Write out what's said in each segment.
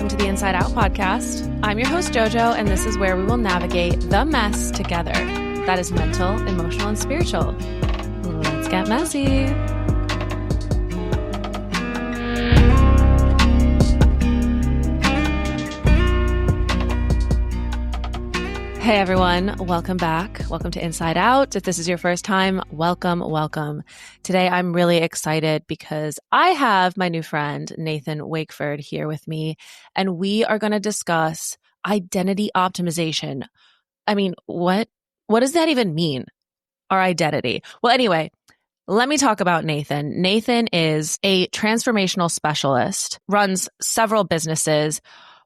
welcome to the Inside Out podcast. I'm your host, Jojo, and this is where we will navigate the mess together. That is mental, emotional, and spiritual. Let's get messy. Hey everyone, welcome back. Welcome to Inside Out. If this is your first time, welcome. Today I'm really excited because I have my new friend, Nathan Wakeford, here with me, and we are going to discuss identity optimization. I mean, what does that even mean? Our identity. Well, anyway, let me talk about Nathan. Nathan is a transformational specialist, runs several businesses,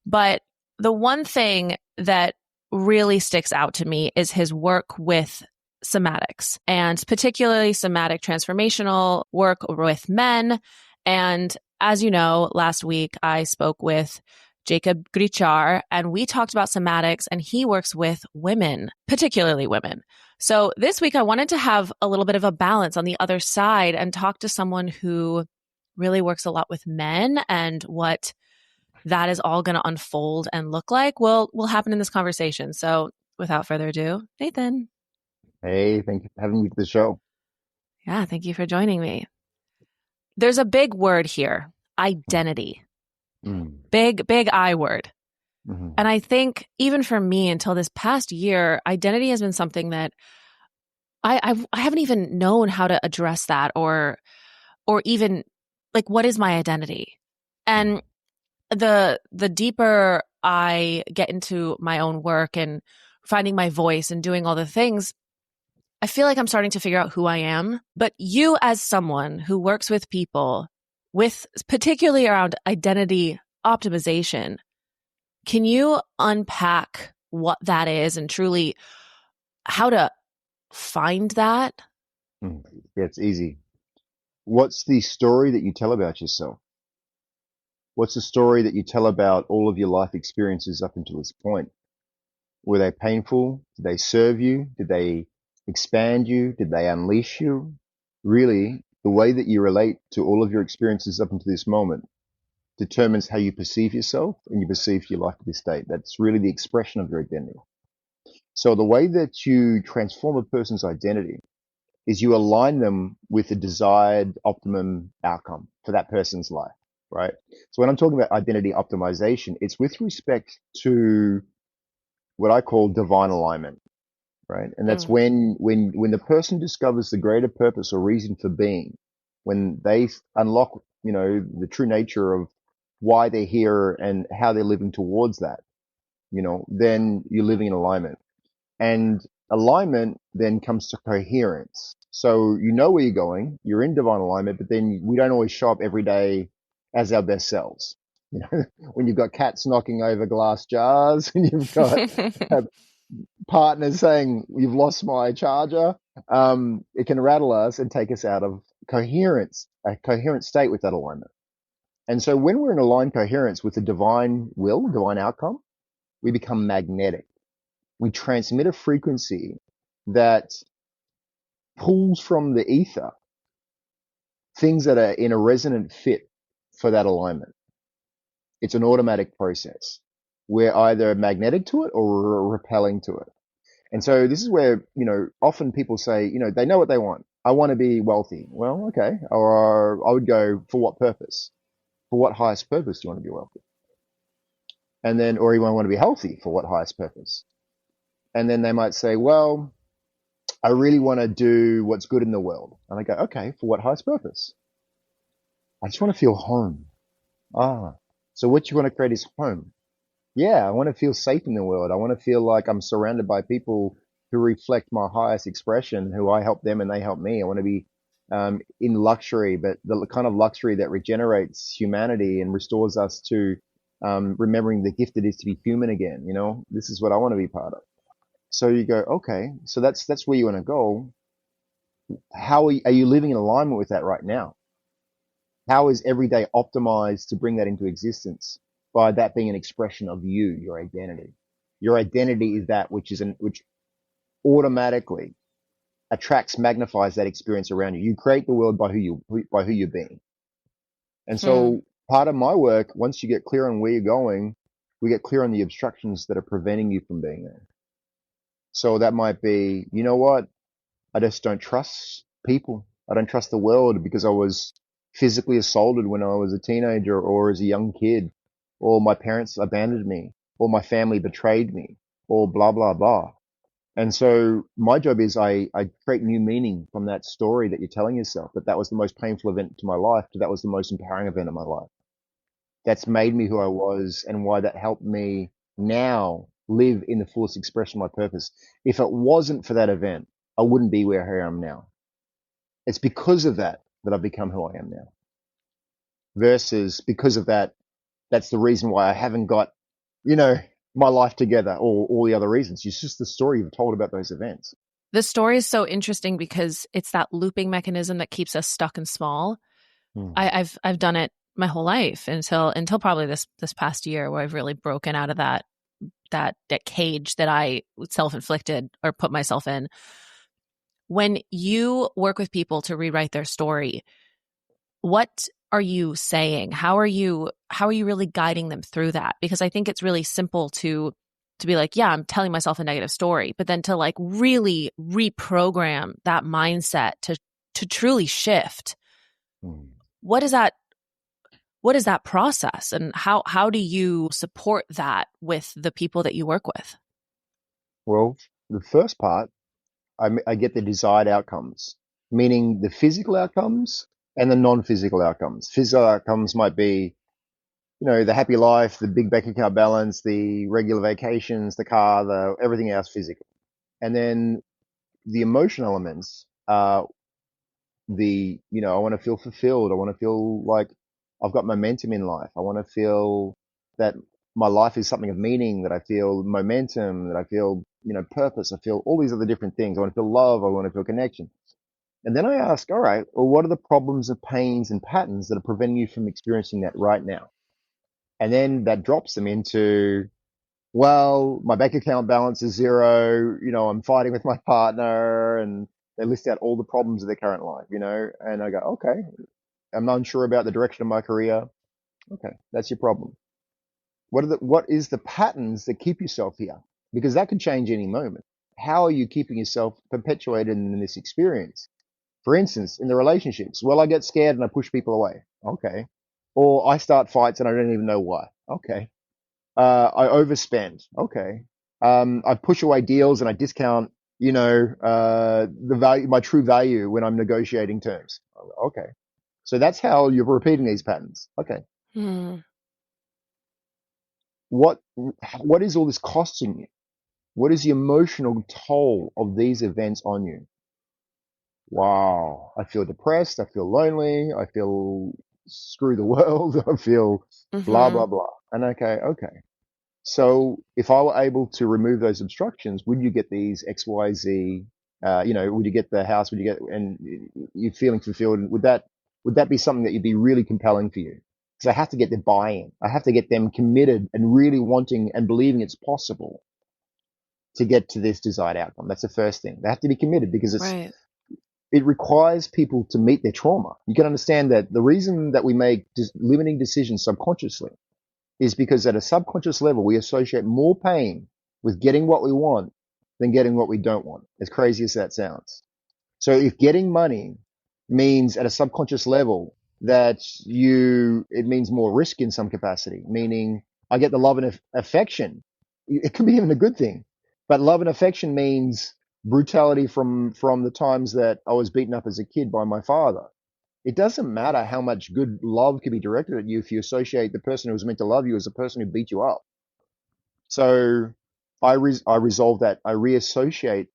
but the one thing that really sticks out to me is his work with somatics, and particularly somatic transformational work with men. And as you know, last week I spoke with Jacob Grichar and we talked about somatics, and he works with women, particularly women. So this week I wanted to have a little bit of a balance on the other side and talk to someone who really works a lot with men, and what that is all going to unfold and look like will happen in this conversation. So without further ado, Nathan. Hey, thank you for having me to the show. Yeah, thank you for joining me. There's a big word here, identity. Big I word. Mm-hmm. And I think even for me, until this past year, identity has been something that I haven't even known how to address that, or even like, what is my identity? And the deeper I get into my own work and finding my voice and doing all the things, I feel like I'm starting to figure out who I am. But you, as someone who works with people, with particularly around identity optimization, can you unpack what that is and truly how to find that? Yeah, it's easy. What's the story that you tell about yourself? What's the story that you tell about all of your life experiences up until this point? Were they painful? Did they serve you? Did they expand you? Did they unleash you? Really, the way that you relate to all of your experiences up until this moment determines how you perceive yourself and you perceive your life to this date. That's really the expression of your identity. So the way that you transform a person's identity is you align them with the desired optimum outcome for that person's life, right? So when I'm talking about identity optimization, it's with respect to what I call divine alignment, right? And that's when the person discovers the greater purpose or reason for being, when they unlock, the true nature of why they're here and how they're living towards that, then you're living in alignment. And alignment then comes to coherence. So you know where you're going, you're in divine alignment, but then we don't always show up every day as our best selves. When you've got cats knocking over glass jars and you've got partners saying, you've lost my charger, it can rattle us and take us out of coherence, a coherent state with that alignment. And so when we're in aligned coherence with the divine will, divine outcome, we become magnetic. We transmit a frequency that pulls from the ether things that are in a resonant fit for that alignment. It's an automatic process. We're either magnetic to it or repelling to it. And so this is where, often people say, they know what they want. I want to be wealthy. Well, okay. Or I would go, for what purpose? For what highest purpose do you want to be wealthy? And then, or you want to be healthy, for what highest purpose? And then they might say, well, I really want to do what's good in the world. And I go, okay, for what highest purpose? I just want to feel home. So what you want to create is home. Yeah, I want to feel safe in the world. I want to feel like I'm surrounded by people who reflect my highest expression, who I help them and they help me. I want to be in luxury, but the kind of luxury that regenerates humanity and restores us to remembering the gift it is to be human again. This is what I want to be part of. So you go, okay, so that's where you want to go. How are you living in alignment with that right now? How is every day optimized to bring that into existence by that being an expression of you, your identity? Your identity is that which automatically attracts, magnifies that experience around you. You create the world by who you're being. And so part of my work, once you get clear on where you're going, we get clear on the obstructions that are preventing you from being there. So that might be, you know what? I just don't trust people. I don't trust the world because I was physically assaulted when I was a teenager or as a young kid, or my parents abandoned me, or my family betrayed me, or blah, blah, blah. And so my job is I create new meaning from that story that you're telling yourself, that that was the most painful event to my life, to that was the most empowering event of my life. That's made me who I was and why that helped me now live in the fullest expression of my purpose. If it wasn't for that event, I wouldn't be where I am now. It's because of that that I've become who I am now. Versus because of that, that's the reason why I haven't got, you know, my life together or all the other reasons. It's just the story you've told about those events. The story is so interesting because it's that looping mechanism that keeps us stuck and small. Hmm. I've done it my whole life until probably this past year, where I've really broken out of that cage that I self-inflicted or put myself in. When you work with people to rewrite their story, what are you saying? How are you really guiding them through that? Because I think it's really simple to be like, yeah, I'm telling myself a negative story, but then to like really reprogram that mindset to truly shift. Hmm. What is that process, and how do you support that with the people that you work with? Well, the first part, I get the desired outcomes, meaning the physical outcomes and the non-physical outcomes. Physical outcomes might be, you know, the happy life, the big bank account balance, the regular vacations, the car, the everything else physical. And then the emotional elements are you know, I want to feel fulfilled. I want to feel like I've got momentum in life. I want to feel that my life is something of meaning, that I feel momentum, that I feel, you know, purpose. I feel all these other different things. I want to feel love. I want to feel connection. And then I ask, all right, well, what are the problems and pains and patterns that are preventing you from experiencing that right now? And then that drops them into, well, my bank account balance is zero. You know, I'm fighting with my partner, and they list out all the problems of their current life, you know, and I go, okay, I'm unsure about the direction of my career. Okay, that's your problem. What is the patterns that keep yourself here? Because that could change any moment. How are you keeping yourself perpetuated in this experience? For instance, in the relationships, well, I get scared and I push people away. Okay. Or I start fights and I don't even know why. Okay. I overspend. Okay. I push away deals and I discount, you know, the value, my true value when I'm negotiating terms. Okay. So that's how you're repeating these patterns. Okay. Hmm. What, what is all this costing you? What is the emotional toll of these events on you? Wow. I feel depressed. I feel lonely. I feel screw the world. I feel blah, Mm-hmm. blah, blah. And okay. So if I were able to remove those obstructions, would you get these X, Y, Z? You know, would you get the house? Would you get, and you're feeling fulfilled? Would that be something that would be really compelling for you? Because I have to get their buy-in. I have to get them committed and really wanting and believing it's possible to get to this desired outcome. That's the first thing. They have to be committed because Right. it requires people to meet their trauma. You can understand that the reason that we make limiting decisions subconsciously is because at a subconscious level, we associate more pain with getting what we want than getting what we don't want, as crazy as that sounds. So if getting money means at a subconscious level that it means more risk in some capacity, meaning I get the love and affection. It could be even a good thing, but love and affection means brutality from the times that I was beaten up as a kid by my father. It doesn't matter how much good love can be directed at you if you associate the person who was meant to love you as a person who beat you up. So I resolve that. I reassociate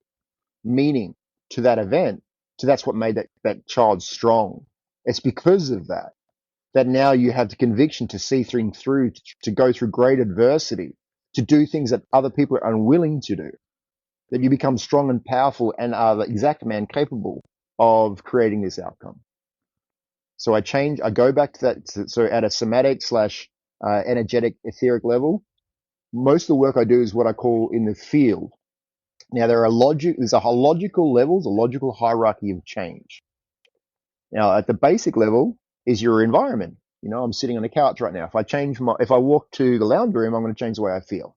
meaning to that event. So that's what made that child strong. It's because of that that now you have the conviction to see through to go through great adversity, to do things that other people are unwilling to do, that you become strong and powerful and are the exact man capable of creating this outcome. So I go back to that. So at a somatic slash energetic etheric level, most of the work I do is what I call in the field. Now there's a logical levels, a logical hierarchy of change. Now at the basic level is your environment. I'm sitting on a couch right now. If I walk to the lounge room, I'm going to change the way I feel.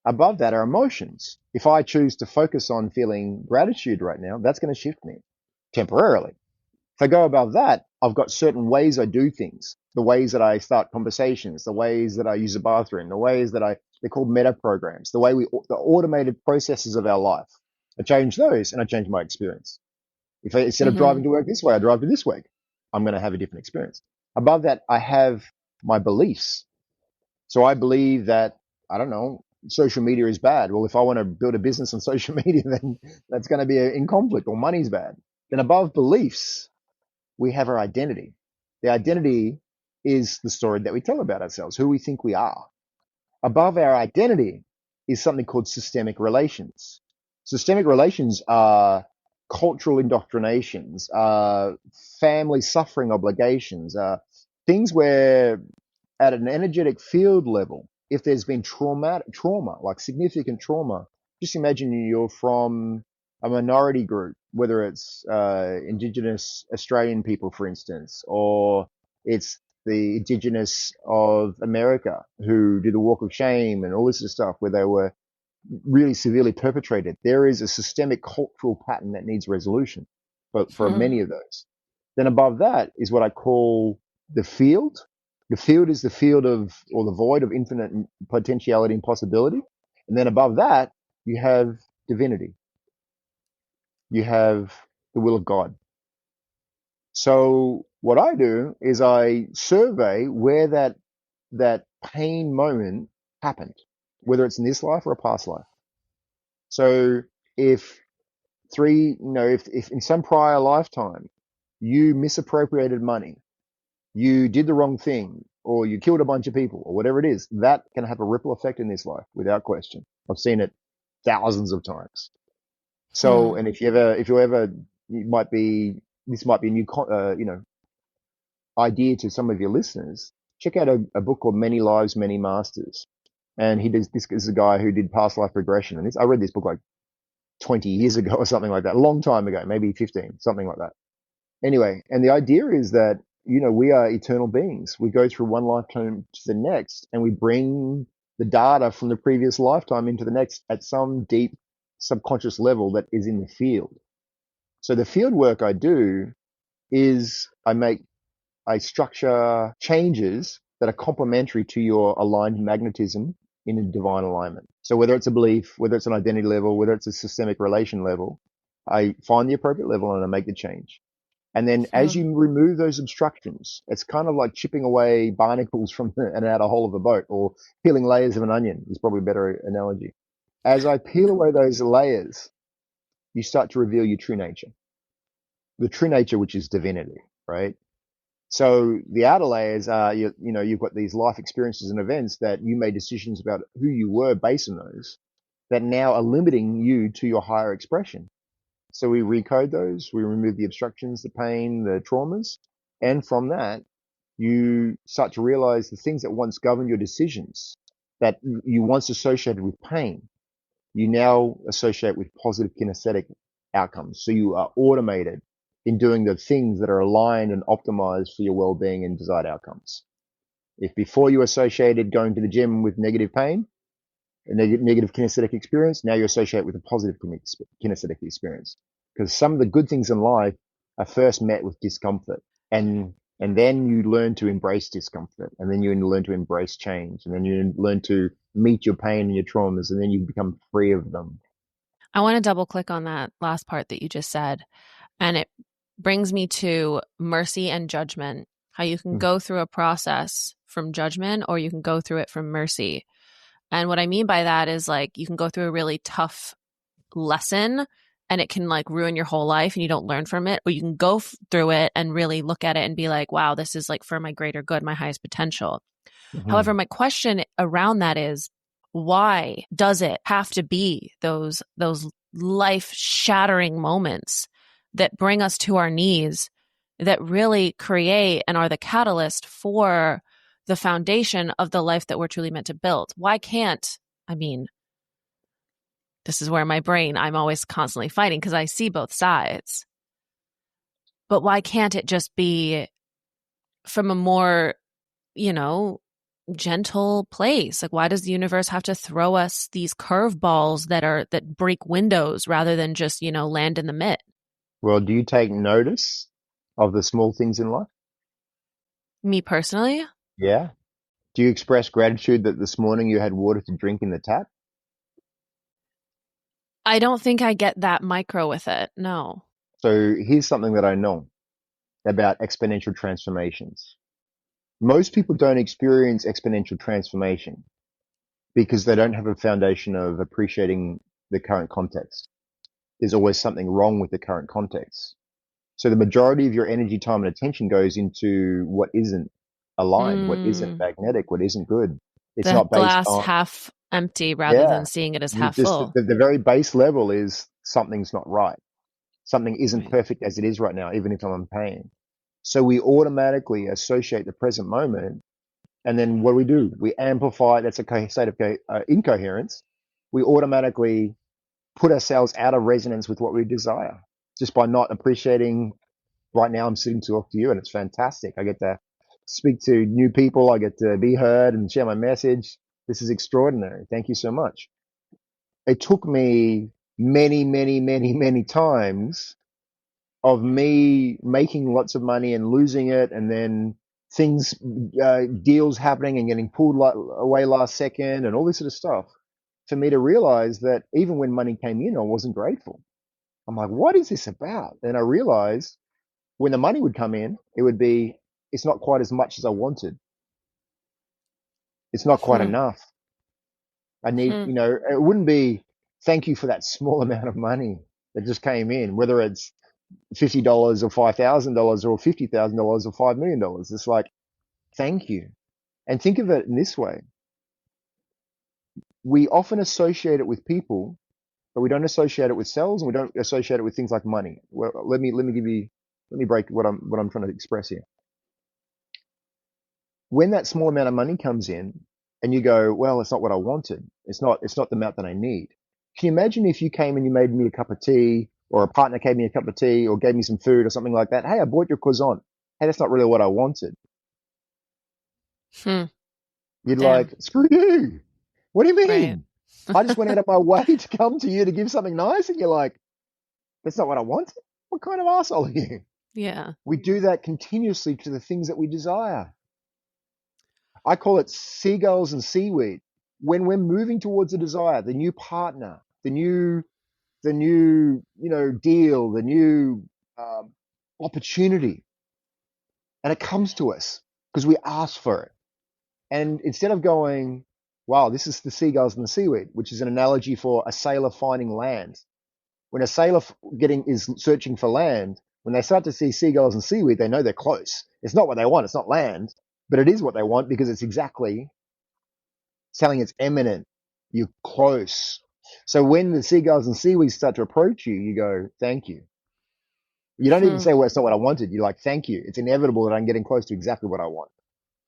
Above that are emotions. If I choose to focus on feeling gratitude right now, that's going to shift me temporarily. If I go above that, I've got certain ways I do things, the ways that I start conversations, the ways that I use a bathroom, they're called meta programs, the automated processes of our life. I change those and I change my experience. Instead of Mm-hmm. driving to work this way, I drive to this way. I'm going to have a different experience. Above that, I have my beliefs. So I believe that, I don't know, social media is bad. Well, if I want to build a business on social media, then that's going to be in conflict, or money's bad. Then above beliefs, we have our identity. The identity is the story that we tell about ourselves, who we think we are. Above our identity is something called systemic relations. Systemic relations are cultural indoctrinations, family suffering obligations, things where at an energetic field level, if there's been trauma, like significant trauma, just imagine you're from a minority group, whether it's Indigenous Australian people, for instance, or it's the Indigenous of America who did the walk of shame and all this sort of stuff, where they were really severely perpetrated. There is a systemic cultural pattern that needs resolution for Hmm. many of those. Then above that is what I call the field. The field is the field of, or the void of infinite potentiality and possibility. And then above that, you have divinity. You have the will of God. So what I do is I survey where that pain moment happened, whether it's in this life or a past life. So if if in some prior lifetime you misappropriated money, you did the wrong thing, or you killed a bunch of people, or whatever it is, that can have a ripple effect in this life without question. I've seen it thousands of times. So, Hmm. and if you ever, this might be a new, idea to some of your listeners. Check out a book called Many Lives, Many Masters. And this is a guy who did past life regression. And I read this book like 20 years ago or something like that, a long time ago, maybe 15, something like that. Anyway, and the idea is that, we are eternal beings. We go through one lifetime to the next and we bring the data from the previous lifetime into the next at some deep subconscious level that is in the field. So the field work I do is I structure changes that are complementary to your aligned magnetism in a divine alignment. So whether it's a belief, whether it's an identity level, whether it's a systemic relation level, I find the appropriate level and I make the change. And then as Hmm. you remove those obstructions, it's kind of like chipping away barnacles from an outer hull of a boat, or peeling layers of an onion is probably a better analogy. As I peel away those layers, you start to reveal your true nature, the true nature, which is divinity, right? So the outer layers are, you've got these life experiences and events that you made decisions about who you were based on those that now are limiting you to your higher expression. So we recode those, we remove the obstructions, the pain, the traumas. And from that, you start to realize the things that once governed your decisions, that you once associated with pain, you now associate with positive kinesthetic outcomes. So you are automated in doing the things that are aligned and optimized for your well-being and desired outcomes. If before you associated going to the gym with negative pain, a negative kinesthetic experience, now you associate with a positive kinesthetic experience. Because some of the good things in life are first met with discomfort. And then you learn to embrace discomfort, and then you learn to embrace change, and then you learn to meet your pain and your traumas, and then you become free of them. I want to double click on that last part that you just said. And it brings me to mercy and judgment, how you can go through a process from judgment or you can go through it from mercy. And what I mean by that is like you can go through a really tough lesson and it can like ruin your whole life and you don't learn from it, or you can go through it and really look at it and be like, wow, this is like for my greater good, my highest potential. Mm-hmm. However, my question around that is, why does it have to be those life shattering moments that bring us to our knees, that really create and are the catalyst for the foundation of the life that we're truly meant to build? Why can't, I mean, this is where my brain, I'm always constantly fighting because I see both sides. But why can't it just be from a more, you know, gentle place? Like, why does the universe have to throw us these curveballs that break windows rather than just, land in the mitt? Well, do you take notice of the small things in life? Me personally, Yeah. Do you express gratitude that this morning you had water to drink in the tap? I don't think I get that micro with it. No. So here's something that I know about exponential transformations. Most people don't experience exponential transformation because they don't have a foundation of appreciating the current context. There's always something wrong with the current context. So the majority of your energy, time, and attention goes into what isn't aligned, what isn't Mm, magnetic, what isn't good. It's the not based glass on, half empty rather yeah, than seeing it as you half just, full. the very base level is something's not right. Something isn't Right. perfect as it is right now, even if I'm in pain. So we automatically associate the present moment. And then what do? We amplify. That's a state of incoherence. We automatically put ourselves out of resonance with what we desire just by not appreciating. Right now, I'm sitting to talk to you, and it's fantastic. I get to speak to new people. I get to be heard and share my message. This is extraordinary. Thank you so much. It took me many, many, many, many times of me making lots of money and losing it, and then things, deals happening and getting pulled away last second, and all this sort of stuff, for me to realize that even when money came in, I wasn't grateful. I'm like, what is this about? And I realized when the money would come in, it would be, it's not quite as much as I wanted. It's not quite Hmm. enough. I need, Hmm. it wouldn't be thank you for that small amount of money that just came in, whether it's $50 or $5,000 or $50,000 or $5 million. It's like, thank you. And think of it in this way. We often associate it with people, but we don't associate it with cells, and we don't associate it with things like money. Well, let me break what I'm trying to express here. When that small amount of money comes in and you go, well, it's not what I wanted. It's not the amount that I need. Can you imagine if you came and you made me a cup of tea, or a partner gave me a cup of tea, or gave me some food or something like that? Hey, I bought your croissant. Hey, that's not really what I wanted. Hmm. You'd Damn. like, screw you. What do you Right. mean? I just went out of my way to come to you to give something nice. And you're like, that's not what I wanted. What kind of asshole are you? Yeah. We do that continuously to the things that we desire. I call it seagulls and seaweed. When we're moving towards a desire, the new partner, the new, deal, the new opportunity, and it comes to us because we ask for it. And instead of going, wow, this is the seagulls and the seaweed, which is an analogy for a sailor finding land. When a sailor is searching for land, when they start to see seagulls and seaweed, they know they're close. It's not what they want. It's not land, but it is what they want because it's exactly telling it's imminent. You're close. So when the seagulls and seaweed start to approach you, you go, thank you. You don't even Hmm. say, well, it's not what I wanted. You're like, thank you. It's inevitable that I'm getting close to exactly what I want.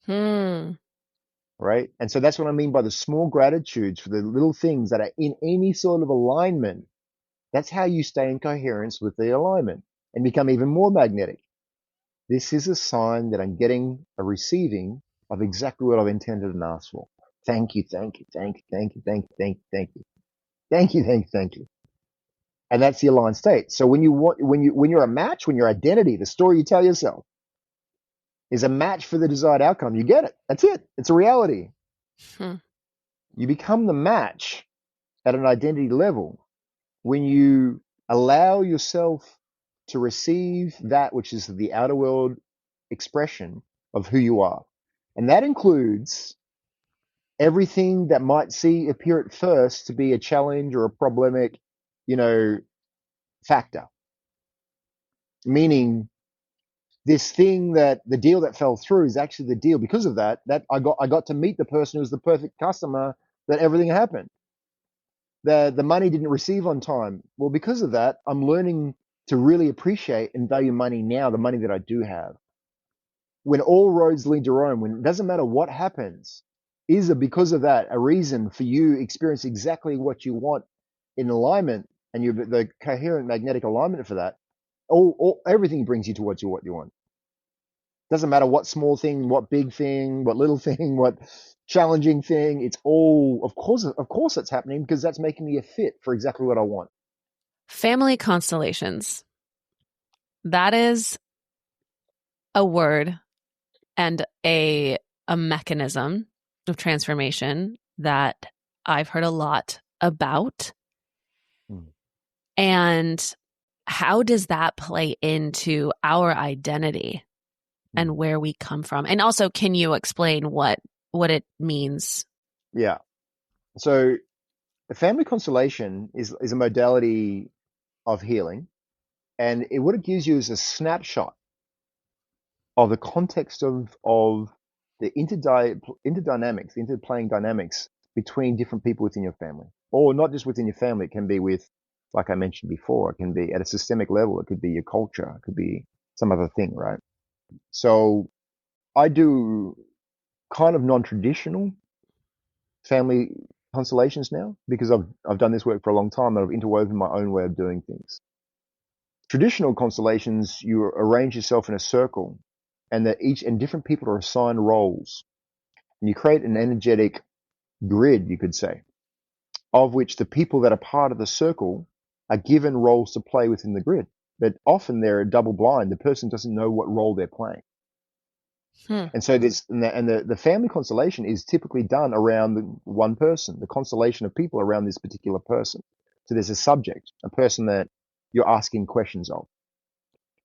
Hmm. Right. And so that's what I mean by the small gratitudes for the little things that are in any sort of alignment. That's how you stay in coherence with the alignment and become even more magnetic. This is a sign that I'm getting a receiving of exactly what I've intended and asked for. Thank you, thank you, thank you, thank you, thank you, thank you, thank you, thank you, thank you, thank you. And that's the aligned state. So when you're a match, when your identity, the story you tell yourself, is a match for the desired outcome, you get it. That's it. It's a reality. Hmm. You become the match at an identity level when you allow yourself to receive that which is the outer world expression of who you are. And that includes everything that might appear at first to be a challenge or a problematic, you know, factor. Meaning this thing that the deal that fell through is actually the deal because of that I got to meet the person who was the perfect customer, that everything happened. The money didn't receive on time. Well, because of that, I'm learning to really appreciate and value money now, the money that I do have. When all roads lead to Rome, when it doesn't matter what happens, is a because of that a reason for you experience exactly what you want in alignment, and you the coherent magnetic alignment for that. All everything brings you towards what you want. Doesn't matter what small thing, what big thing, what little thing, what challenging thing. It's all, of course, it's happening because that's making me a fit for exactly what I want. Family constellations. That is a word and a mechanism of transformation that I've heard a lot about. Mm. And how does that play into our identity and where we come from? And also, can you explain what it means? Yeah. So the family constellation is a modality of healing, and what it gives you is a snapshot of the context of the interdynamics, the interplaying dynamics between different people within your family, or not just within your family. It can be with, like I mentioned before, it can be at a systemic level. It could be your culture. It could be some other thing, right? So I do kind of non-traditional family constellations now because I've done this work for a long time and I've interwoven my own way of doing things. Traditional constellations, you arrange yourself in a circle, and that each and different people are assigned roles, and you create an energetic grid, you could say, of which the people that are part of the circle are given roles to play within the grid. But often they're double blind. The person doesn't know what role they're playing. And so the family constellation is typically done around one person, the constellation of people around this particular person. So there's a subject, a person that you're asking questions of.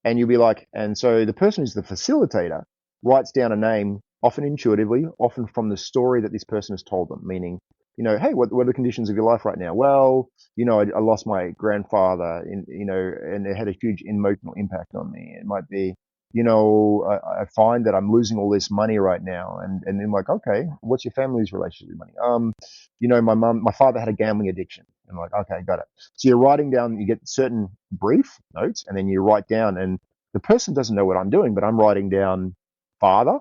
And you'll be like, and so the person who's the facilitator writes down a name, often intuitively, often from the story that this person has told them, meaning, hey, what are the conditions of your life right now? Well, I lost my grandfather, and it had a huge emotional impact on me. It might be, I find that I'm losing all this money right now. And then like, okay, what's your family's relationship with money? My father had a gambling addiction. I'm like, okay, got it. So you're writing down, you get certain brief notes, and then you write down, and the person doesn't know what I'm doing, but I'm writing down father,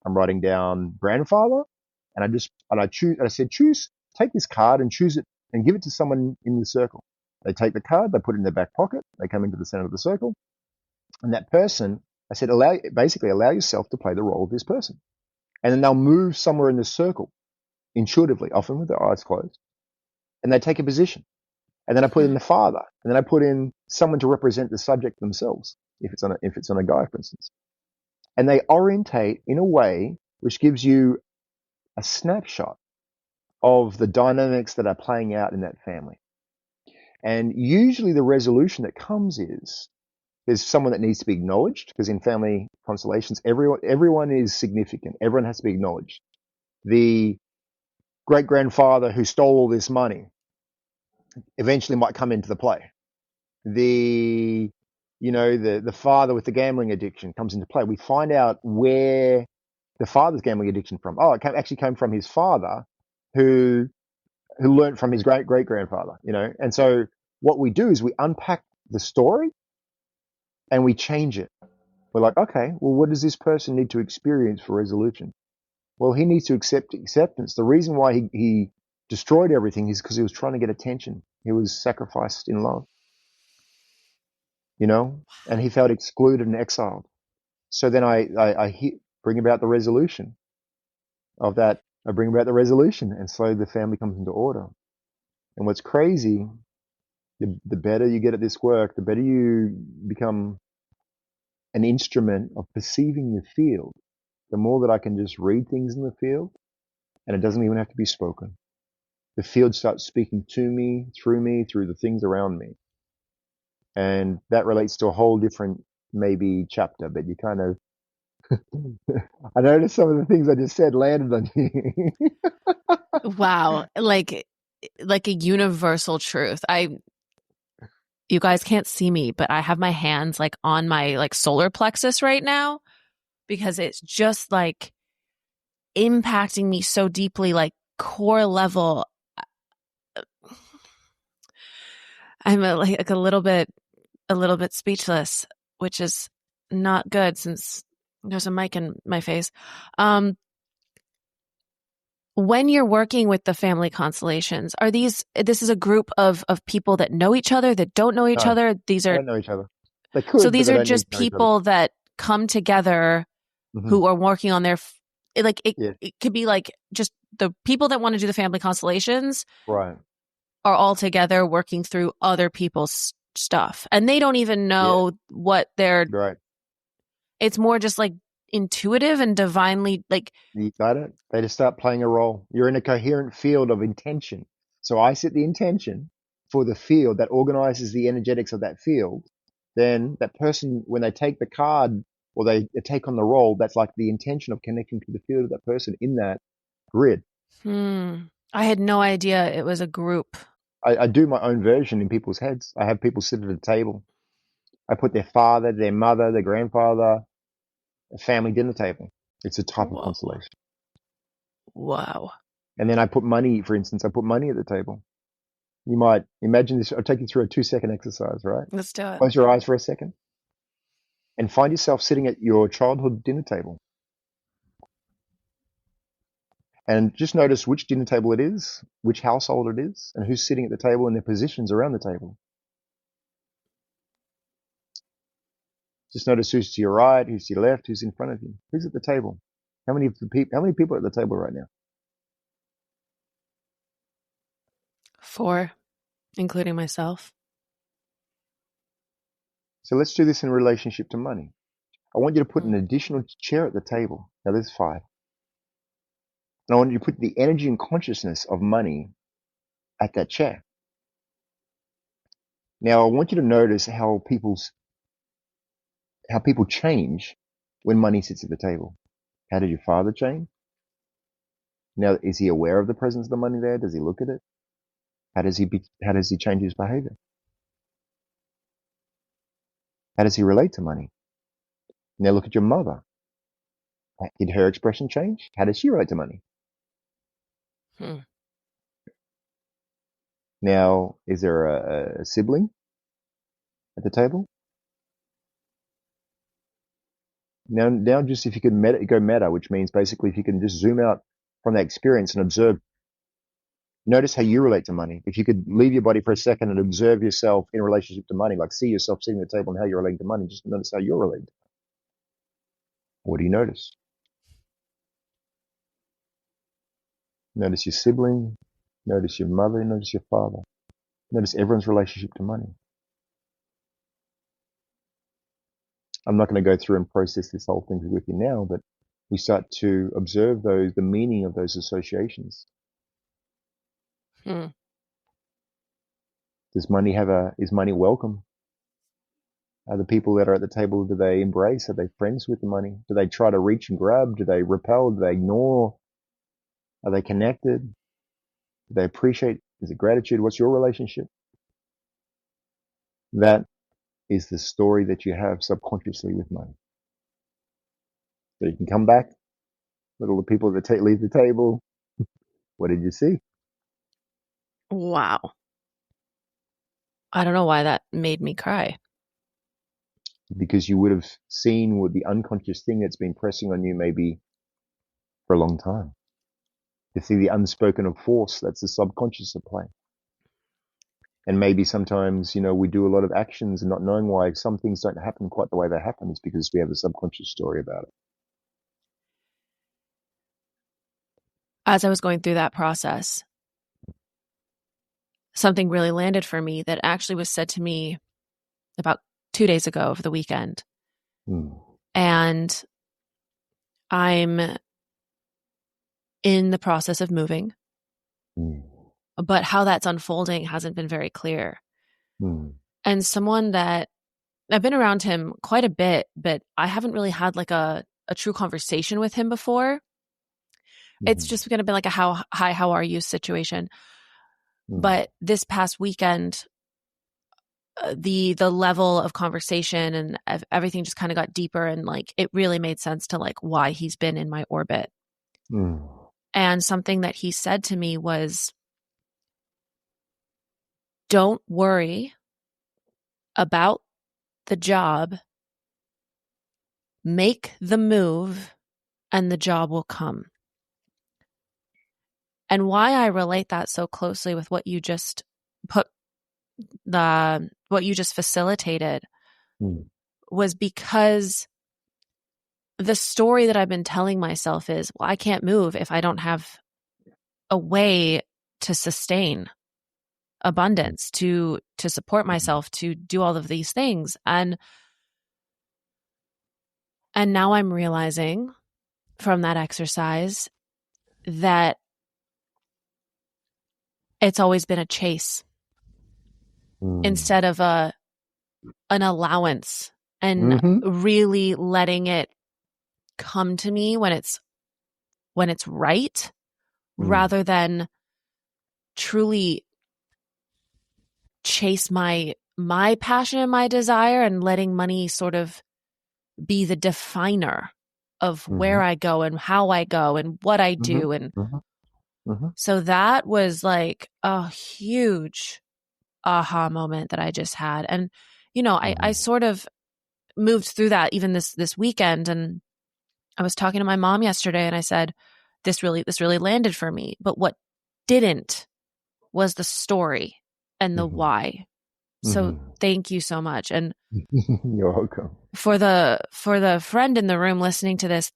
I'm writing down grandfather, and I said, take this card and choose it and give it to someone in the circle. They take the card, they put it in their back pocket, they come into the center of the circle, and that person, I said, allow yourself to play the role of this person. And then they'll move somewhere in the circle intuitively, often with their eyes closed, and they take a position. And then I put in the father, and then I put in someone to represent the subject themselves, if it's on a guy, for instance. And they orientate in a way which gives you a snapshot of the dynamics that are playing out in that family. And usually the resolution that comes is there's someone that needs to be acknowledged, because in family constellations, everyone is significant. Everyone has to be acknowledged. The great grandfather who stole all this money eventually might come into the play. The father with the gambling addiction comes into play. We find out where the father's gambling addiction from. Oh, actually came from his father, who learned from his great grandfather. And so what we do is we unpack the story and we change it. We're like, okay, well, what does this person need to experience for resolution? Well, he needs to accept acceptance. The reason why he destroyed everything is because he was trying to get attention. He was sacrificed in love, and he felt excluded and exiled. So then I bring about the resolution of that. I bring about the resolution, and slowly the family comes into order. And what's crazy, the better you get at this work, the better you become an instrument of perceiving the field, the more that I can just read things in the field, and it doesn't even have to be spoken. The field starts speaking to me, through the things around me. And that relates to a whole different, maybe, chapter, but you kind of, I noticed some of the things I just said landed on you. Wow. Like a universal truth. You guys can't see me, but I have my hands like on my like solar plexus right now, because it's just like impacting me so deeply, like core level. I'm like a little bit speechless, which is not good since there's a mic in my face. When you're working with the family constellations, this is a group of people that know each other, that don't know each No, other? These they are, don't know each other. They so could, but these they are don't need just to know each other. people that come together Hmm. who are working on their, like, Yeah. it could be like just the people that want to do the family constellations Right. are all together working through other people's stuff. And they don't even Yeah. know what they're, Right. it's more just like intuitive and divinely, like, You got it? They just start playing a role. You're in a coherent field of intention. So I set the intention for the field that organizes the energetics of that field. Then that person, when they take the card or they take on the role, that's like the intention of connecting to the field of that person in that grid. I had no idea it was a group. I do my own version in people's heads. I have people sit at a table. I put their father, their mother, their grandfather, a family dinner table. It's a type of Whoa. constellation. Wow. And then I put money, for instance, I put money at the table. You might imagine this. I'll take you through a 2-second exercise, right? Let's do it. Close your eyes for a second and find yourself sitting at your childhood dinner table. And just notice which dinner table it is, which household it is, and who's sitting at the table and their positions around the table. Just notice who's to your right, who's to your left, who's in front of you, who's at the table. How many people are at the table right now? 4, including myself. So let's do this in relationship to money. I want you to put an Mm. additional chair at the table. Now there's 5. And I want you to put the energy and consciousness of money at that chair. Now I want you to notice how people change when money sits at the table. How did your father change? Now, is he aware of the presence of the money there? Does he look at it? How does he change his behavior? How does he relate to money? Now look at your mother. Did her expression change? How does she relate to money? Hmm. Now, is there a sibling at the table? Now, just if you can go meta, which means basically if you can just zoom out from that experience and observe, notice how you relate to money. If you could leave your body for a second and observe yourself in relationship to money, like see yourself sitting at the table and how you're relating to money, just notice how you're relating. What do you notice? Notice your sibling, notice your mother, notice your father. Notice everyone's relationship to money. I'm not going to go through and process this whole thing with you now, but we start to observe the meaning of those associations. Hmm. Is money welcome? Are the people that are at the table, do they embrace? Are they friends with the money? Do they try to reach and grab? Do they repel? Do they ignore? Are they connected? Do they appreciate? Is it gratitude? What's your relationship? That is the story that you have subconsciously with money. So you can come back, little people that leave the table. What did you see? Wow. I don't know why that made me cry. Because you would have seen what the unconscious thing that's been pressing on you maybe for a long time. To see the unspoken of force, that's the subconscious at play. And maybe sometimes, we do a lot of actions and not knowing why some things don't happen quite the way they happen. It's because we have a subconscious story about it. As I was going through that process, something really landed for me that actually was said to me about 2 days ago over the weekend. Mm. And I'm in the process of moving, but how that's unfolding hasn't been very clear. And someone that I've been around him quite a bit, but I haven't really had like a true conversation with him before. It's just going to be like a how are you situation. But this past weekend, the level of conversation and everything just kind of got deeper, and like it really made sense to like why he's been in my orbit. And something that he said to me was, don't worry about the job, make the move and the job will come. And why I relate that so closely with what you just what you just facilitated was because the story that I've been telling myself is, well, I can't move if I don't have a way to sustain abundance, to support myself, to do all of these things. And now I'm realizing from that exercise that it's always been a chase instead of an allowance, and really letting it come to me when it's right, rather than truly chase my passion and my desire, and letting money sort of be the definer of where I go and how I go and what I do. And so that was like a huge aha moment that I just had. And, you know, I sort of moved through that even this weekend. And I was talking to my mom yesterday, and I said, this really landed for me. But what didn't was the story and the why. So thank you so much. And you're welcome. For the friend in the room listening to this,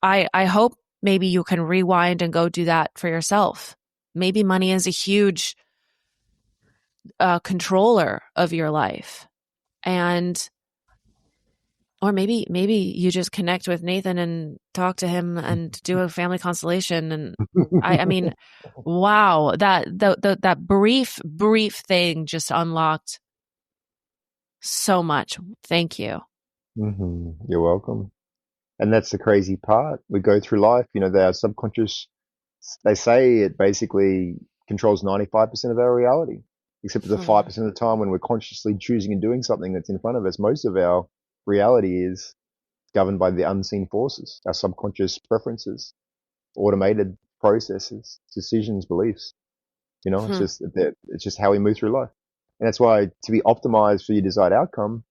I hope maybe you can rewind and go do that for yourself. Maybe money is a huge controller of your life, or maybe you just connect with Nathan and talk to him and do a family constellation. And I mean, wow, that brief thing just unlocked so much. Thank you. You're welcome. And that's the crazy part. We go through life, you know, our subconscious, they say it basically controls 95% of our reality, except for the 5% of the time when we're consciously choosing and doing something that's in front of us. Most of our reality is governed by the unseen forces, our subconscious preferences, automated processes, decisions, beliefs. You know, it's just how we move through life. And that's why, to be optimized for your desired outcome,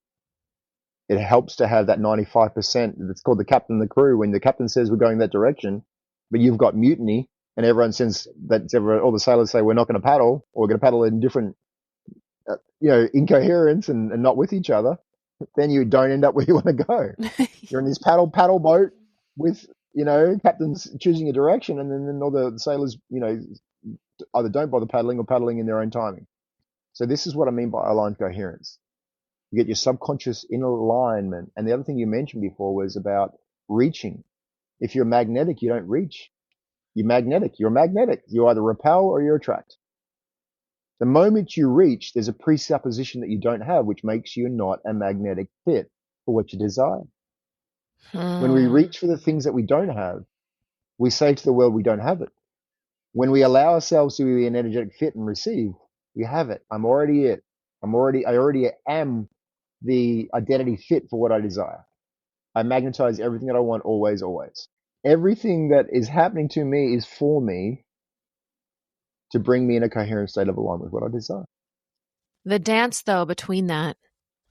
it helps to have that 95%. It's called the captain and the crew. When the captain says we're going that direction, but you've got mutiny, and everyone says all the sailors say we're not going to paddle, or we're going to paddle in different, incoherence and not with each other, then you don't end up where you want to go. You're in this paddle boat with, captains choosing a direction, and then all the sailors, either don't bother paddling or paddling in their own timing. So this is what I mean by aligned coherence. You get your subconscious in alignment. And the other thing you mentioned before was about reaching. If you're magnetic, you don't reach. You're magnetic. You're magnetic. You either repel or you attract. The moment you reach, there's a presupposition that you don't have, which makes you not a magnetic fit for what you desire. When we reach for the things that we don't have, we say to the world we don't have it. When we allow ourselves to be an energetic fit and receive, we have it. I'm already it. I already am the identity fit for what I desire. I magnetize everything that I want, always, always. Everything that is happening to me is for me to bring me in a coherent state of alignment with what I desire. The dance, though, between that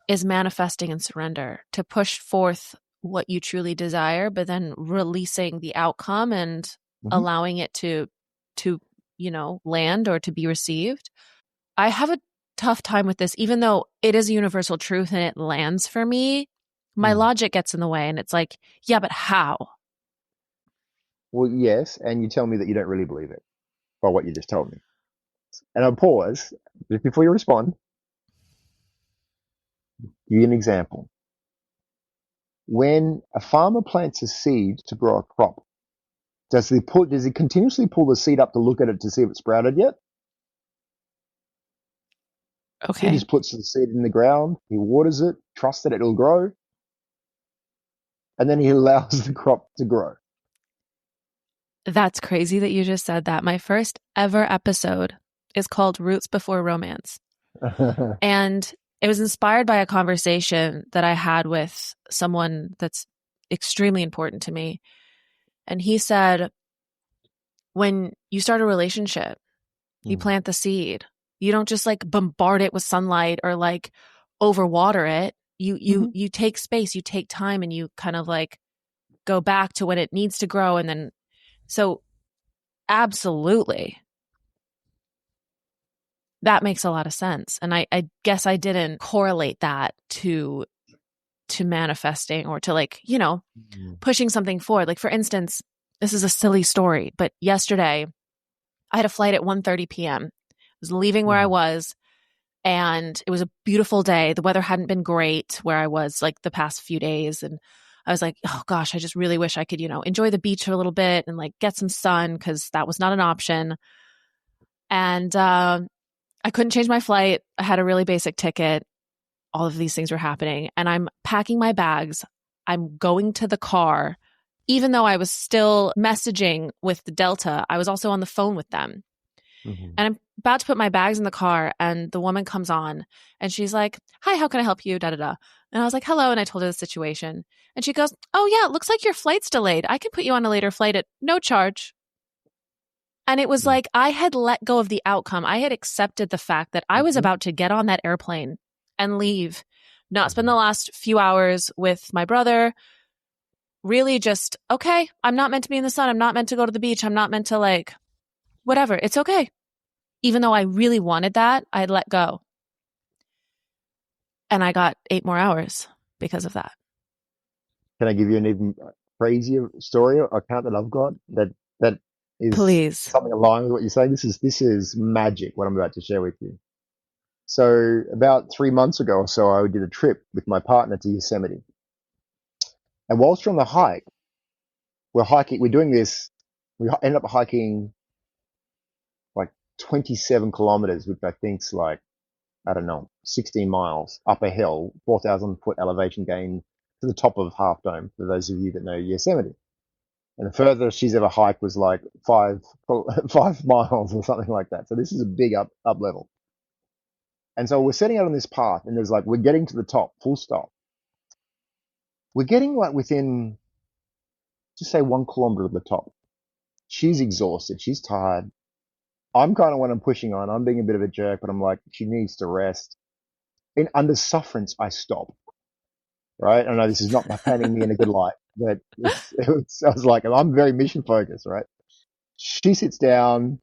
is manifesting and surrender, to push forth what you truly desire, but then releasing the outcome and allowing it to land or to be received. I have a tough time with this, even though it is a universal truth and it lands for me. My logic gets in the way, and it's like, yeah, but how? Well, yes, and you tell me that you don't really believe it by what you just told me. And I'll pause just before you respond. Give you an example. When a farmer plants a seed to grow a crop, does he continuously pull the seed up to look at it to see if it's sprouted yet? Okay. He just puts the seed in the ground, he waters it, trusts that it'll grow, and then he allows the crop to grow. That's crazy that you just said that. My first ever episode is called Roots Before Romance. And it was inspired by a conversation that I had with someone that's extremely important to me. And he said, when you start a relationship, you plant the seed. You don't just like bombard it with sunlight or like overwater it. You take space, you take time, and you kind of like go back to when it needs to grow. And then, so absolutely, that makes a lot of sense. And I guess I didn't correlate that to to manifesting or to like, you know, Mm. pushing something forward. Like for instance, this is a silly story, but yesterday I had a flight at 1:30 p.m. I was leaving where I Mhm. was, and it was a beautiful day. The weather hadn't been great where I was like the past few days, and I was like, oh gosh, I just really wish I could, you know, enjoy the beach a little bit and like get some sun because that was not an option. And I couldn't change my flight. I had a really basic ticket. All of these things were happening, and I'm packing my bags. I'm going to the car. Even though I was still messaging with the Delta, I was also on the phone with them. Mhm. And I'm about to put my bags in the car, and the woman comes on and she's like, hi, how can I help you? Da da da. And I was like, hello. And I told her the situation. And she goes, oh, yeah, it looks like your flight's delayed. I can put you on a later flight at no charge. And it was Mm. like I had let go of the outcome. I had accepted the fact that I was Mhm. about to get on that airplane and leave, not spend the Mhm. last few hours with my brother. Really just, okay, I'm not meant to be in the sun. I'm not meant to go to the beach. I'm not meant to like, whatever. It's okay. Even though I really wanted that, I had let go. And I got 8 more hours because of that. Can I give you an even crazier story or account that I've got that is Please. something aligned with what you're saying? This is magic, what I'm about to share with you. So about 3 months ago or so, I did a trip with my partner to Yosemite. And whilst we're on the hike, we're doing this, we end up hiking like 27 kilometers, which I think's like, I don't know, 16 miles up a hill, 4,000 foot elevation gain to the top of Half Dome, for those of you that know Yosemite. And the furthest she's ever hiked was like 5 miles or something like that. So this is a big up level. And so we're setting out on this path, and there's like, we're getting to the top, full stop. We're getting like within, just say 1 kilometer of the top. She's exhausted. She's tired. I'm kind of when I'm pushing on, I'm being a bit of a jerk, but I'm like, she needs to rest. In under sufferance, I stop. Right? I know this is not painting me in a good light, but I was like, I'm very mission focused, right? She sits down,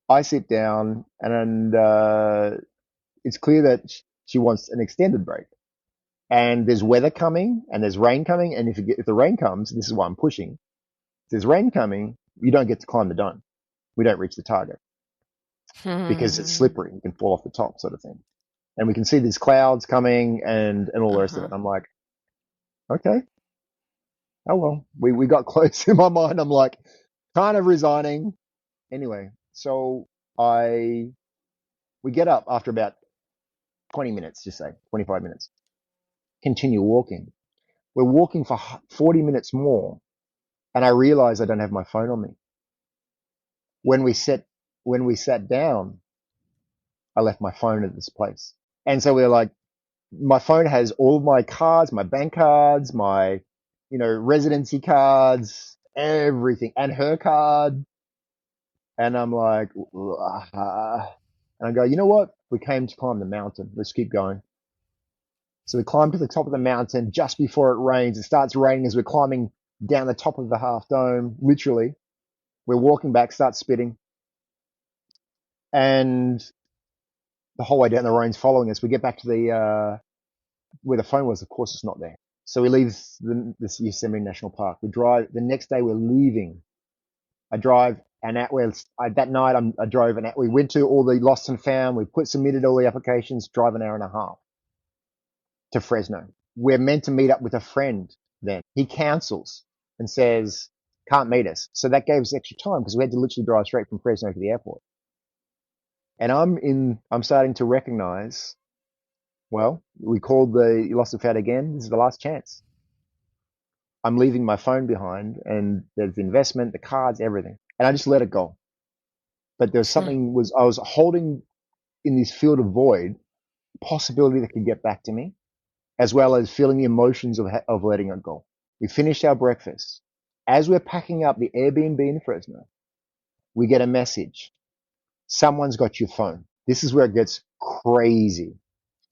I sit down, and it's clear that she wants an extended break. And there's weather coming, and there's rain coming, and if the rain comes, this is why I'm pushing. If there's rain coming, you don't get to climb the dome. We don't reach the target because it's Uh-huh. slippery. You can fall off the top, sort of thing. And we can see these clouds coming and all the rest of it. And I'm like, okay, oh well, we got close. In my mind, I'm like kind of resigning. Anyway, so I we get up after about 20 minutes, just say 25 minutes, continue walking. We're walking for 40 minutes more, and I realize I don't have my phone on me. When we sat when we sat down, I left my phone at this place. And so we're like, my phone has all my cards, my bank cards, my, residency cards, everything, and her card. And I'm like, and I go, you know what? We came to climb the mountain. Let's keep going. So we climb to the top of the mountain just before it rains. It starts raining as we're climbing down the top of the Half Dome, literally. We're walking back, start spitting. And the whole way down the rain's following us. We get back to where the phone was. Of course, it's not there. So we leave this Yosemite National Park. We drive. The next day, we're leaving. I drive and that night I drove and we went to all the lost and found. We submitted all the applications. Drive an hour and a half to Fresno. We're meant to meet up with a friend. Then he cancels and says can't meet us. So that gave us extra time because we had to literally drive straight from Fresno to the airport. And I'm starting to recognize. Well, we called the lost and found again. This is the last chance. I'm leaving my phone behind, and there's the investment, the cards, everything, and I just let it go. But there's something I was holding in this field of void, possibility that could get back to me, as well as feeling the emotions of letting it go. We finished our breakfast. As we're packing up the Airbnb in Fresno, we get a message. Someone's got your phone. This is where it gets crazy.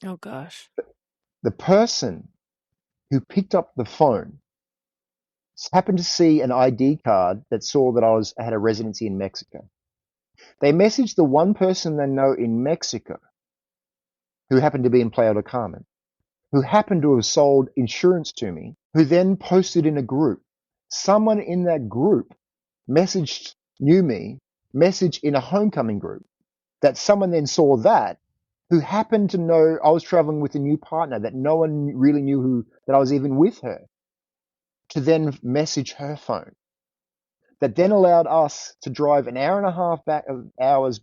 Oh gosh. The person who picked up the phone happened to see an ID card that saw that I had a residency in Mexico. They messaged the one person they know in Mexico who happened to be in Playa del Carmen. who happened to have sold insurance to me, who then posted in a group. Someone in that group knew me, messaged in a homecoming group, that someone then saw that, who happened to know I was traveling with a new partner, that no one really knew that I was even with her, to then message her phone. That then allowed us to drive an hour and a half hours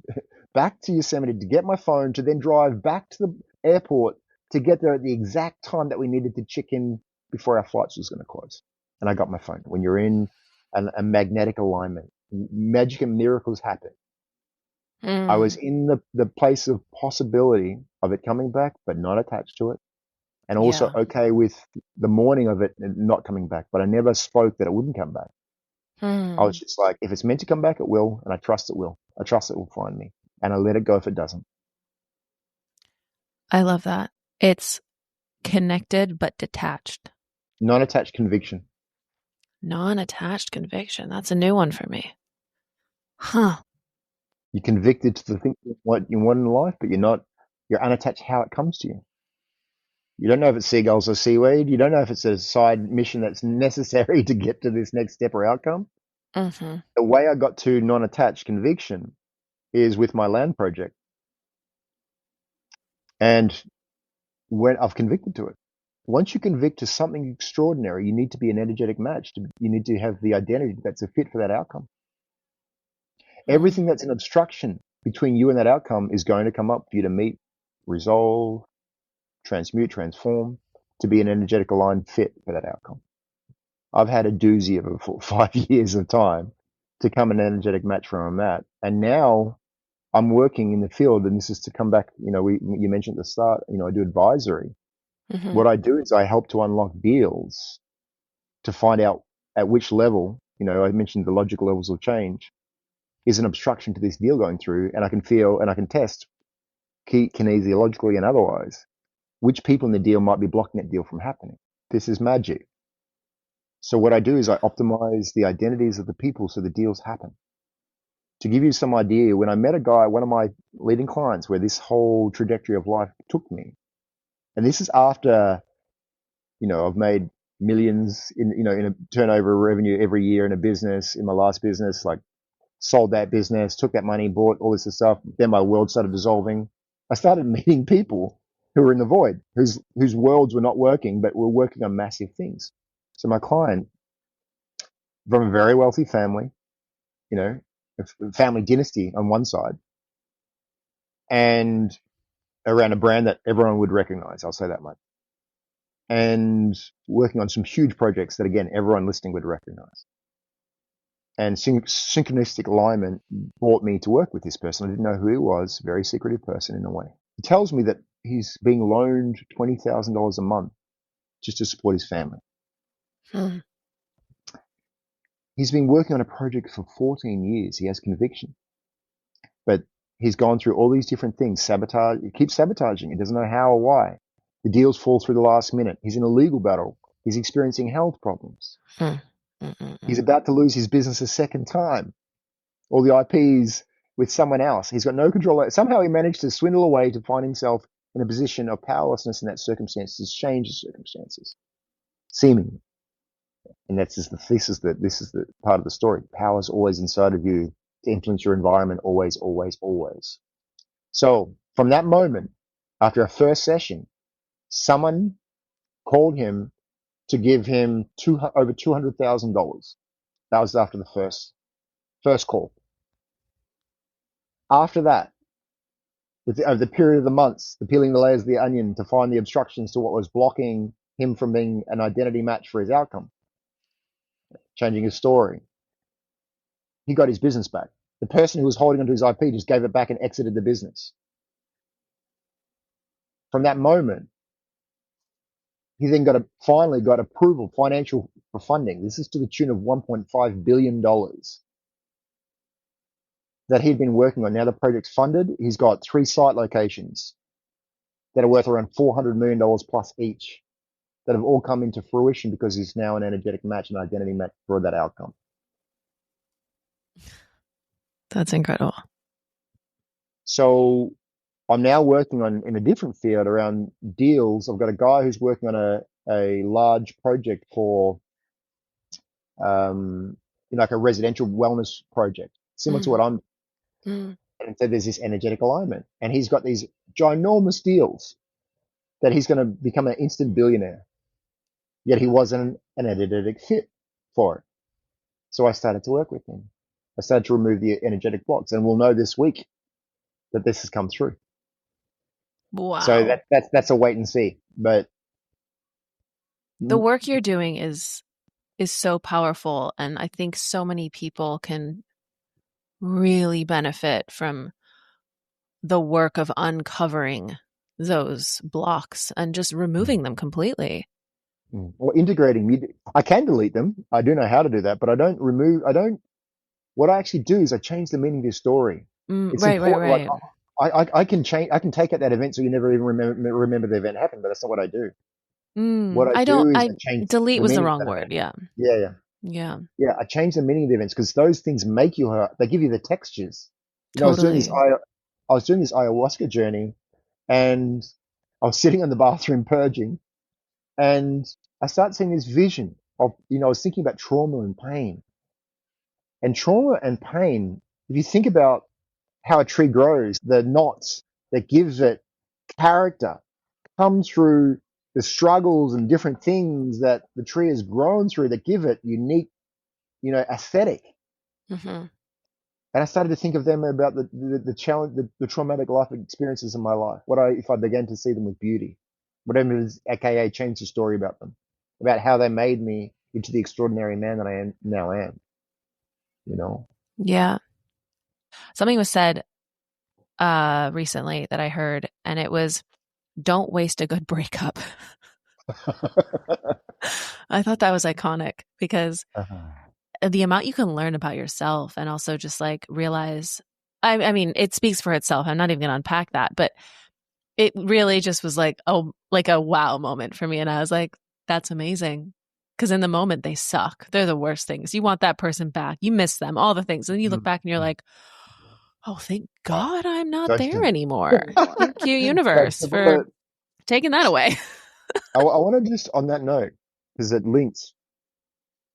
back to Yosemite to get my phone, to then drive back to the airport to get there at the exact time that we needed to check in before our flights was going to close. And I got my phone. When you're in a magnetic alignment, magic and miracles happen. I was in the place of possibility of it coming back, but not attached to it. And also Yeah. okay with the morning of it not coming back, but I never spoke that it wouldn't come back. I was just like, if it's meant to come back, it will, and I trust it will. I trust it will find me, and I let it go if it doesn't. I love that. It's connected but detached. Non-attached conviction. Non-attached conviction. That's a new one for me. Huh. You're convicted to the thing what you want in life, but you're unattached how it comes to you. You don't know if it's seagulls or seaweed. You don't know if it's a side mission that's necessary to get to this next step or outcome. Mm-hmm. The way I got to non-attached conviction is with my land project. And when I've convicted to it. Once you convict to something extraordinary, you need to be an energetic match. You need to have the identity that's a fit for that outcome. Everything that's an obstruction between you and that outcome is going to come up for you to meet, resolve, transmute, transform, to be an energetic aligned fit for that outcome. I've had a doozy of a 5 years of time to come an energetic match from that. And now I'm working in the field, and this is to come back, you mentioned at the start, I do advisory. Mm-hmm. What I do is I help to unlock deals to find out at which level, I mentioned the logical levels of change, is an obstruction to this deal going through, and I can feel and I can test kinesiologically and otherwise which people in the deal might be blocking that deal from happening. This is magic. So what I do is I optimize the identities of the people so the deals happen. To give you some idea, when I met a guy, one of my leading clients, where this whole trajectory of life took me, and this is after, I've made millions in a turnover revenue every year in a business, in my last business, like sold that business, took that money, bought all this stuff. Then my world started dissolving. I started meeting people who were in the void, whose worlds were not working, but were working on massive things. So my client, from a very wealthy family, a family dynasty on one side, and around a brand that everyone would recognize. I'll say that much. And working on some huge projects that, again, everyone listening would recognize. And synchronistic alignment brought me to work with this person. I didn't know who he was, very secretive person in a way. He tells me that he's being loaned $20,000 a month just to support his family. Mm-hmm. He's been working on a project for 14 years. He has conviction. But he's gone through all these different things, sabotage. He keeps sabotaging. He doesn't know how or why. The deals fall through the last minute. He's in a legal battle. He's experiencing health problems. He's about to lose his business a second time. All the IPs with someone else. He's got no control. Somehow he managed to swindle away to find himself in a position of powerlessness in that circumstances, change the circumstances, seemingly. And that's just the thesis that this is the part of the story. Power is always inside of you to influence your environment, always, always, always. So from that moment, after a first session, someone called him to give him over $200,000. That was after the first call. After that, over the period of the months, the peeling the layers of the onion to find the obstructions to what was blocking him from being an identity match for his outcome, changing his story, he got his business back. The person who was holding onto his IP just gave it back and exited the business. From that moment, he then finally got approval, financial for funding. This is to the tune of $1.5 billion that he'd been working on. Now the project's funded. He's got 3 site locations that are worth around $400 million plus each, that have all come into fruition because he's now an energetic match, an identity match for that outcome. That's incredible. So I'm now working on in a different field around deals. I've got a guy who's working on a large project for like a residential wellness project, similar to Mm, what I'm. mm. And so there's this energetic alignment, and he's got these ginormous deals that he's going to become an instant billionaire. Yet he wasn't an energetic fit for it. So I started to work with him. I started to remove the energetic blocks, and we'll know this week that this has come through. So Wow. that's a wait and see. But The mm, work you're doing is so powerful, and I think so many people can really benefit from the work of uncovering those blocks and just removing them completely. or integrating, I can delete them. I do know how to do that, but I don't remove. I don't. What I actually do is I change the meaning of your story. It's Right, right, important. Like right. I can change. I can take out that event so you never even remember the event happened. But that's not what I do. What I I don't, do is I I change delete the was the meaning of wrong that event. word. Yeah. Yeah, yeah. Yeah. Yeah, I change the meaning of the events because those things make you hurt. They give you the textures. Totally. I was doing this ayahuasca journey, and I was sitting on the bathroom purging, and I started seeing this vision of, I was thinking about trauma and pain. And trauma and pain, if you think about how a tree grows, the knots that gives it character come through the struggles and different things that the tree has grown through that give it unique, aesthetic. Hmm. And I started to think of them about the challenge, the traumatic life experiences in my life. What I if I began to see them with beauty, whatever it is, aka change the story about them, about how they made me into the extraordinary man that I am now am. You know. Yeah. Something was said recently that I heard, and it was, don't waste a good breakup. I thought that was iconic because the amount you can learn about yourself and also just like realize, I mean, it speaks for itself. I'm not even going to unpack that, but it really just was like, oh, like a wow moment for me. And I was like, that's amazing. Because in the moment, they suck. They're the worst things. You want that person back. You miss them, all the things. And then you look back and you're like, oh, thank Wow. God I'm not there Ghosted. anymore. Thank you, universe, Ghosted for alert. taking that away. I want to just on that note, because it links.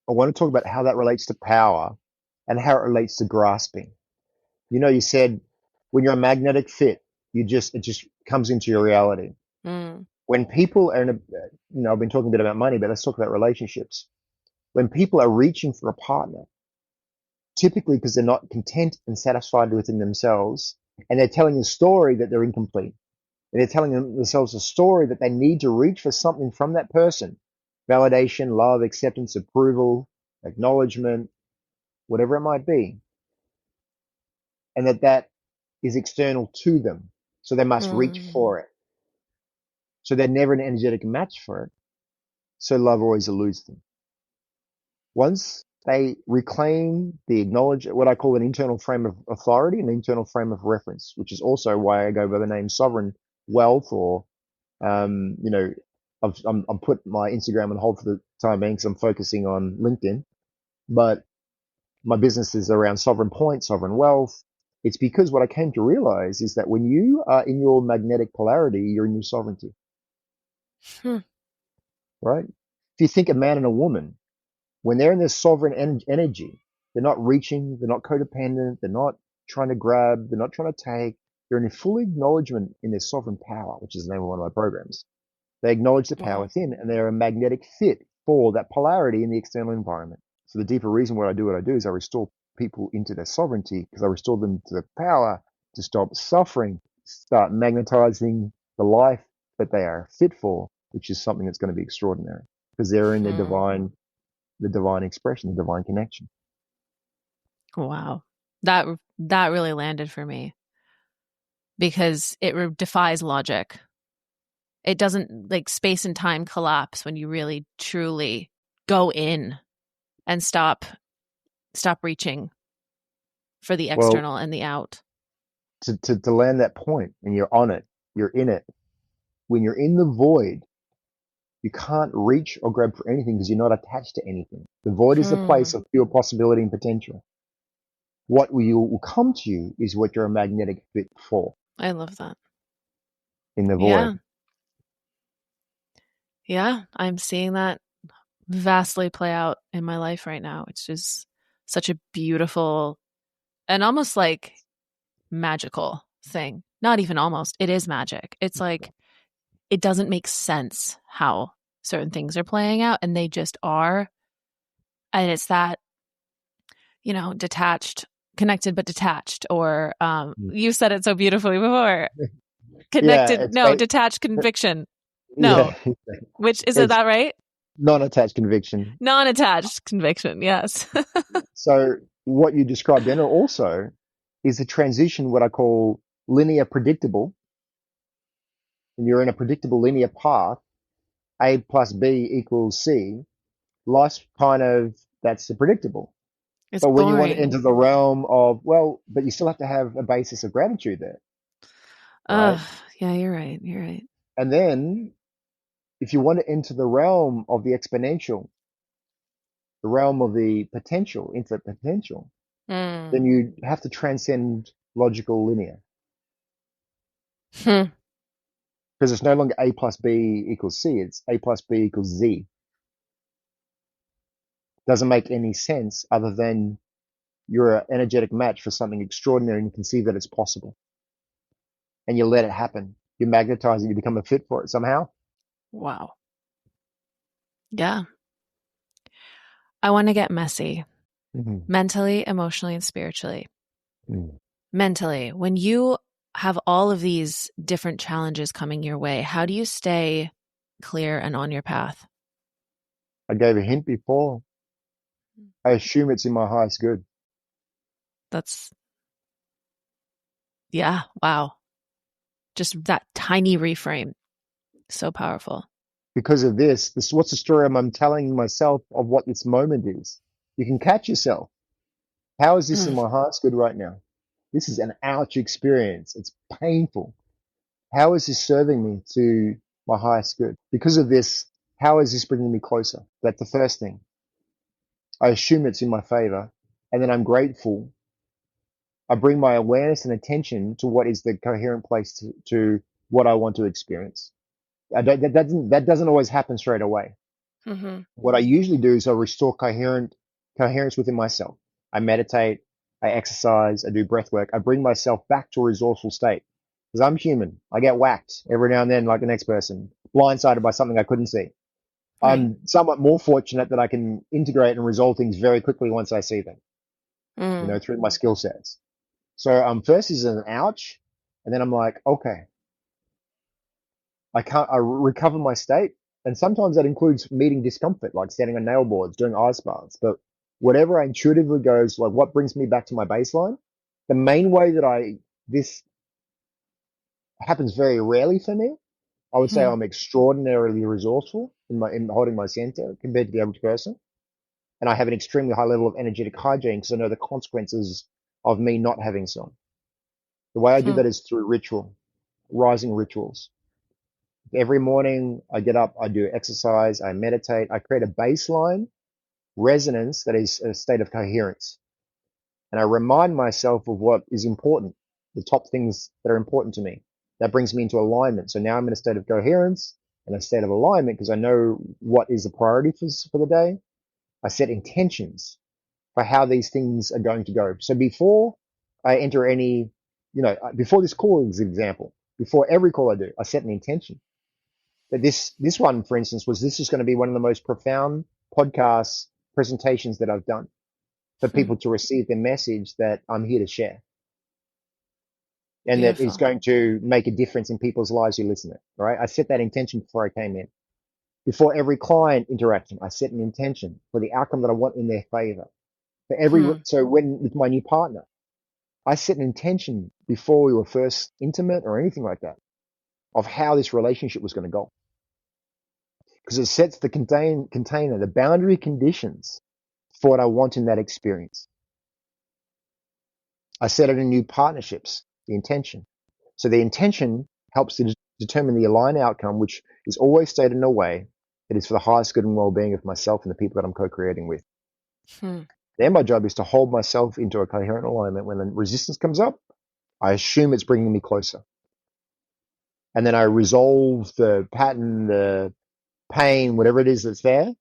I want to talk about how that relates to power and how it relates to grasping. You said when you're a magnetic fit, it just comes into your reality. Mm, When people are I've been talking a bit about money, but let's talk about relationships. When people are reaching for a partner, typically because they're not content and satisfied within themselves, and they're telling a story that they're incomplete, and they're telling themselves a story that they need to reach for something from that person, validation, love, acceptance, approval, acknowledgement, whatever it might be, and that is external to them. So they must reach mm, for it. So they're never an energetic match for it. So love always eludes them. Once they reclaim the acknowledge what I call an internal frame of authority, an internal frame of reference, which is also why I go by the name sovereign wealth, or um, you know, I'm put my Instagram on hold for the time being because I'm focusing on LinkedIn. But my business is around sovereign point, sovereign wealth. It's because what I came to realize is that when you are in your magnetic polarity, you're in your sovereignty, hmm, right? If you think a man and a woman, when they're in their sovereign energy, they're not reaching, they're not codependent, they're not trying to grab, they're not trying to take, they're in full acknowledgement in their sovereign power, which is the name of one of my programs. They acknowledge the power wow. within, and they're a magnetic fit for that polarity in the external environment. So the deeper reason why I do what I do is I restore people into their sovereignty because I restore them to the power to stop suffering, start magnetizing the life that they are fit for, which is something that's going to be extraordinary because they're in Hmm. the divine expression, the divine connection. Wow. That that really landed for me because it defies logic. It doesn't, like, space and time collapse when you really truly go in and stop reaching for the Well, external and the out. to land that point and you're on it, you're in it. When you're in the void, you can't reach or grab for anything because you're not attached to anything. The void is the Hmm. place of pure possibility and potential. What will come to you is what you're a magnetic fit for. I love that. in the Yeah. void. Yeah. I'm seeing that vastly play out in my life right now. It's just such a beautiful and almost like magical thing. Not even almost, it is magic. It's like it doesn't make sense how certain things are playing out and they just are. And it's that, detached, connected but detached, or Mm. you said it so beautifully before. Yeah, Connected, no, detached conviction. No, yeah, which is it it's that right? non-attached conviction. Non-attached conviction, yes. So what you described then also is the transition, what I call linear predictable. And you're in a predictable linear path, A plus B equals C. Life's kind of, that's the predictable. It's But when you want to boring. enter the realm of, well, but you still have to have a basis of gratitude there, right? Yeah, you're right. You're right. And then if you want to enter the realm of the exponential, the realm of the potential, infinite potential, then Mm. you have to transcend logical linear Hmm. because it's no longer A plus B equals C, it's A plus B equals Z. Doesn't make any sense other than you're an energetic match for something extraordinary and you can see that it's possible and you let it happen. You magnetize it, you become a fit for it somehow. Wow. Yeah. I want to get messy Mm-hmm. mentally, emotionally, and spiritually. Mm. Mentally, when you have all of these different challenges coming your way, how do you stay clear and on your path? I gave a hint before. I assume it's in my highest good. That's, yeah, wow. Just that tiny reframe. So powerful. Because of this, what's the story I'm telling myself of what this moment is? You can catch yourself. How is this in Mm, my highest good right now? This is an ouch experience. It's painful. How is this serving me to my highest good? Because of this, how is this bringing me closer? That's the first thing. I assume it's in my favor, and then I'm grateful. I bring my awareness and attention to what is the coherent place to what I want to experience. That doesn't always happen straight away. hmm What I usually do is I restore coherence within myself. I meditate, I exercise, I do breath work. I bring myself back to a resourceful state because I'm human. I get whacked every now and then, like the next person, blindsided by something I couldn't see. Right. I'm somewhat more fortunate that I can integrate and resolve things very quickly once I see them, Mm, through my skill sets. So first is an ouch, and then I'm like, okay, I recover my state. And sometimes that includes meeting discomfort, like standing on nail boards, doing ice baths. But whatever I intuitively goes, like what brings me back to my baseline, the main way that this happens very rarely for me. I would say hmm, I'm extraordinarily resourceful in holding my center compared to the average person. And I have an extremely high level of energetic hygiene because I know the consequences of me not having some. The way I do hmm, that is through ritual, rising rituals. Every morning I get up, I do exercise, I meditate, I create a baseline resonance that is a state of coherence. And I remind myself of what is important, the top things that are important to me. That brings me into alignment. So now I'm in a state of coherence and a state of alignment because I know what is the priority for the day. I set intentions for how these things are going to go. So before I enter any, before this call is an example, before every call I do, I set an intention. But this one, for instance, this is going to be one of the most profound podcast presentations that I've done for hmm. people to receive the message that I'm here to share, and that is Beautiful. going to make a difference in people's lives who listen to it. Right? I set that intention before I came in. Before every client interaction, I set an intention for the outcome that I want in their favor. Hmm. So when with my new partner, I set an intention before we were first intimate or anything like that of how this relationship was going to go. Because it sets the container, the boundary conditions for what I want in that experience. I set it in new partnerships, the intention. So the intention helps to determine the aligned outcome, which is always stated in a way that is for the highest good and well-being of myself and the people that I'm co-creating with. Hmm. Then my job is to hold myself into a coherent alignment. When the resistance comes up, I assume it's bringing me closer. And then I resolve the pattern, the pain, whatever it is that's there,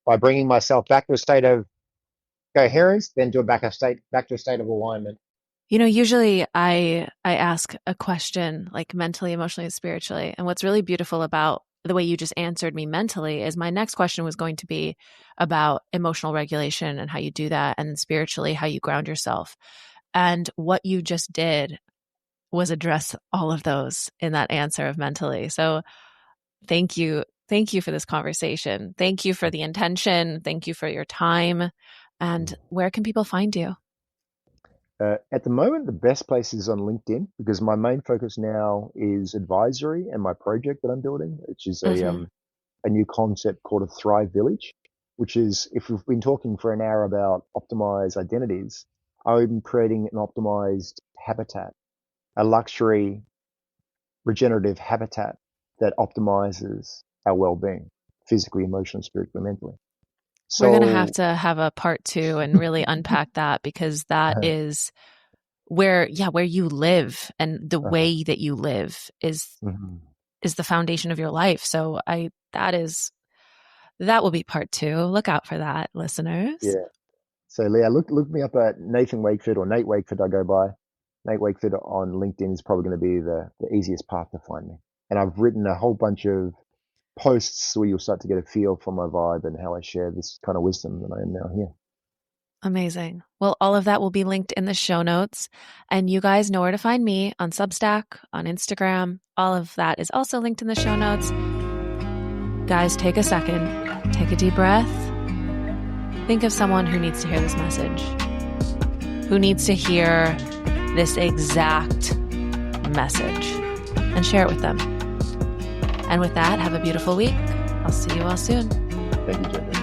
by bringing myself back to a state of coherence, then back to a state of alignment. Usually I ask a question like mentally, emotionally, and spiritually. And what's really beautiful about the way you just answered me mentally is my next question was going to be about emotional regulation and how you do that, and spiritually, how you ground yourself. And what you just did was address all of those in that answer of mentally. So thank you. Thank you for this conversation. Thank you for the intention. Thank you for your time. And where can people find you? At the moment, the best place is on LinkedIn, because my main focus now is advisory and my project that I'm building, which is Mm-hmm. a new concept called a Thrive Village, which is, if we've been talking for an hour about optimized identities, I'm creating an optimized habitat, a luxury regenerative habitat that optimizes our well-being, physically, emotionally, spiritually, mentally. We're going to have So, to have a part two and really unpack that, because that is where you live, and the uh, way that you live mhm. is the foundation of your life. So that will be part two. Look out for that, listeners. Yeah. So, Leah, look me up at Nathan Wakeford, or Nate Wakeford, I go by. Nate Wakeford on LinkedIn is probably going to be the easiest path to find me. And I've written a whole bunch of posts where you'll start to get a feel for my vibe and how I share this kind of wisdom that I am now here. Amazing. Well, all of that will be linked in the show notes. And you guys know where to find me on Substack, on Instagram. All of that is also linked in the show notes. Guys, take a second, take a deep breath. Think of someone who needs to hear this message, who needs to hear this exact message, and share it with them. And with that, have a beautiful week. I'll see you all soon. Thank you, Jojo.